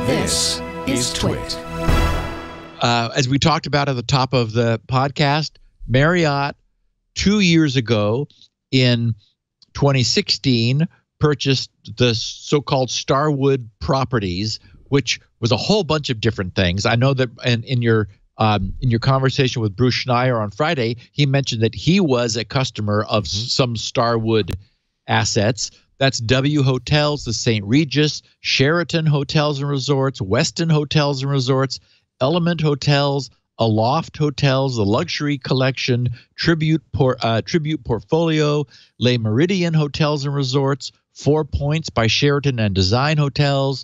This is TWiT. As we talked about at the top of the podcast, Marriott 2 years ago in 2016 purchased the so-called Starwood properties, which was a whole bunch of different things. I know that in your conversation with Bruce Schneier on Friday, he mentioned that he was a customer of some Starwood assets. That's W Hotels, the St. Regis, Sheraton Hotels and Resorts, Westin Hotels and Resorts, Element Hotels, Aloft Hotels, the Luxury Collection, Tribute Portfolio, Le Méridien Hotels and Resorts, 4 Points by Sheraton and Design Hotels,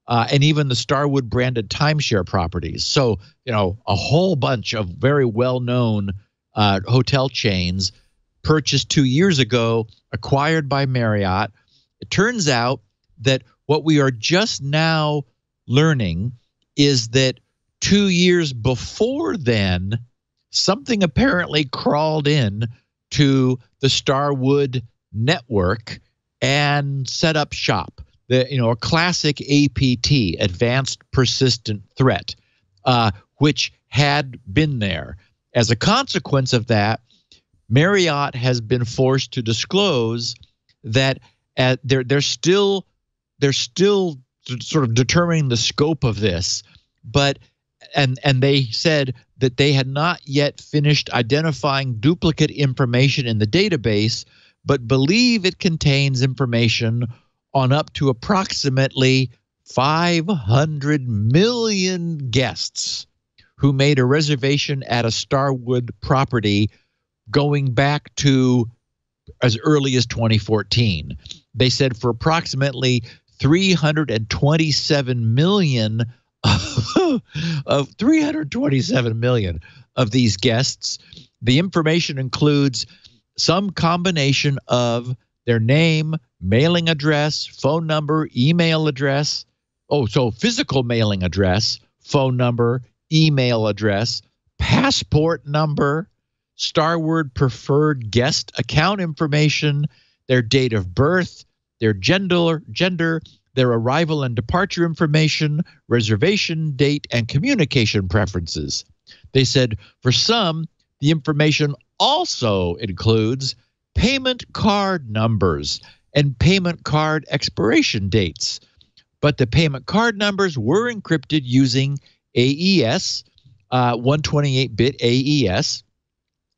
and even the Starwood branded timeshare properties. So, you know, a whole bunch of very well-known hotel chains purchased 2 years ago, acquired by Marriott. It turns out that what we are just now learning is that 2 years before then, something apparently crawled in to the Starwood network and set up shop. A classic APT, Advanced Persistent Threat, which had been there. As a consequence of that, Marriott has been forced to disclose that they're still sort of determining the scope of this, but and they said that they had not yet finished identifying duplicate information in the database, but believe it contains information on up to approximately 500 million guests who made a reservation at a Starwood property going back to as early as 2014. They said for approximately 327 million of 327 million of these guests, the information includes some combination of their name, mailing address, phone number, email address. So physical mailing address, phone number, email address, passport number, Starwood preferred guest account information, their date of birth, their gender, their arrival and departure information, reservation date, and communication preferences. They said for some, the information also includes payment card numbers and payment card expiration dates. But the payment card numbers were encrypted using AES, 128-bit AES.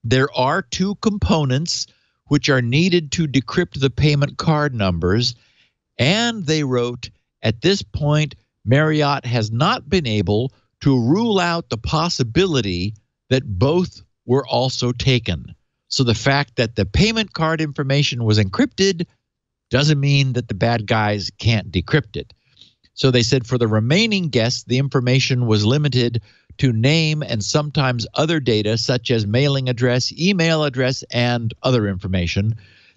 There are two components which are needed to decrypt the payment card numbers. And they wrote, at this point, Marriott has not been able to rule out the possibility that both were also taken. So the fact that the payment card information was encrypted doesn't mean that the bad guys can't decrypt it. So they said for the remaining guests, the information was limited to name and sometimes other data such as mailing address, email address, and other information.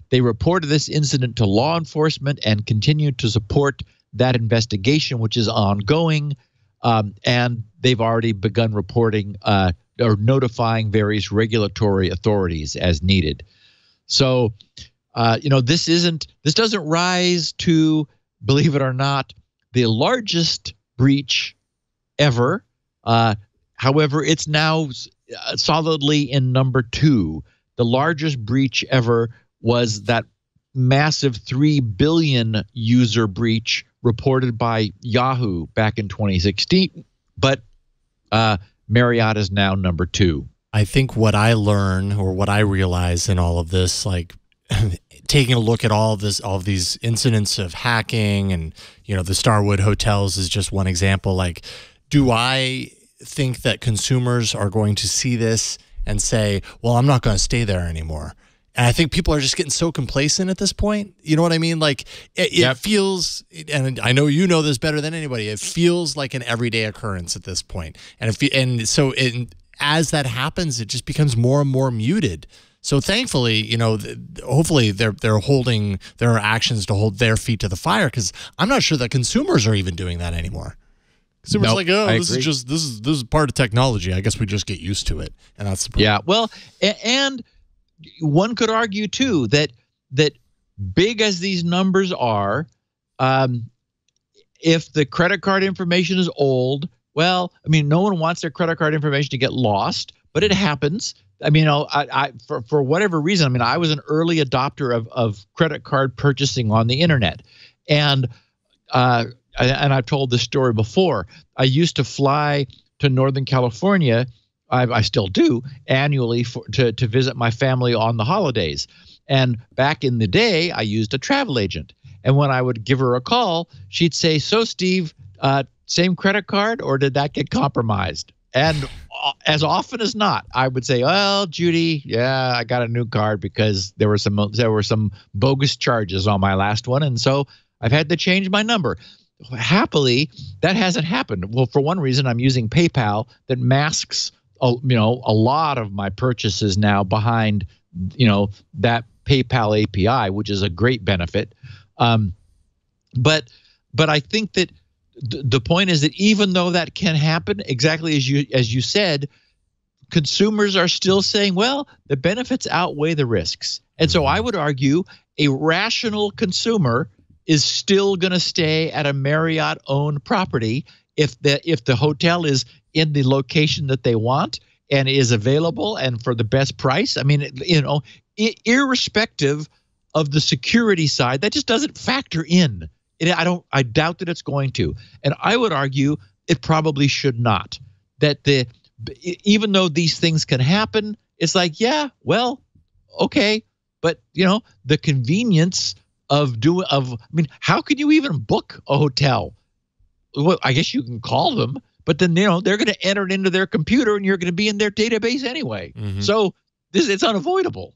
They reported this incident to law enforcement and continue to support that investigation, which is ongoing. And they've already begun reporting or notifying various regulatory authorities as needed. So, this doesn't rise to, believe it or not, the largest breach ever. However, it's now solidly in number 2. The largest breach ever was that massive 3 billion user breach reported by Yahoo back in 2016. But Marriott is now number 2. I think what I learn or what I realize in all of this, like taking a look at all of these incidents of hacking and, the Starwood hotels is just one example. Like, do I think that consumers are going to see this and say, well, I'm not going to stay there anymore? And I think people are just getting so complacent at this point. You know what I mean? Like it feels, and I know you know this better than anybody, it feels like an everyday occurrence at this point. And so as that happens, it just becomes more and more muted. So thankfully, hopefully they're holding their actions to hold their feet to the fire, because I'm not sure that consumers are even doing that anymore. Consumers like, oh, this is part of technology. I guess we just get used to it, and that's the problem. Yeah. Well, and one could argue too that big as these numbers are, if the credit card information is old, well, I mean, no one wants their credit card information to get lost, but it happens. I mean, for whatever reason, I mean, I was an early adopter of credit card purchasing on the internet, and I've told this story before. I used to fly to Northern California. I still do annually to visit my family on the holidays. And back in the day, I used a travel agent. And when I would give her a call, she'd say, "So, Steve, same credit card, or did that get compromised?" And as often as not, I would say, "Well, Judy, yeah, I got a new card because there were some bogus charges on my last one, and so I've had to change my number." Happily, that hasn't happened. Well, for one reason, I'm using PayPal that masks a lot of my purchases now behind that PayPal API, which is a great benefit. But I think that the point is that even though that can happen, exactly as you said, consumers are still saying, well, the benefits outweigh the risks. And so I would argue a rational consumer is still going to stay at a Marriott-owned property if the hotel is in the location that they want and is available and for the best price. I mean, irrespective of the security side, that just doesn't factor in. I doubt that it's going to. And I would argue it probably should not. That even though these things can happen, it's like, yeah, well, okay, but the convenience I mean, how can you even book a hotel? Well, I guess you can call them, but then they're going to enter it into their computer and you're going to be in their database anyway. Mm-hmm. So it's unavoidable.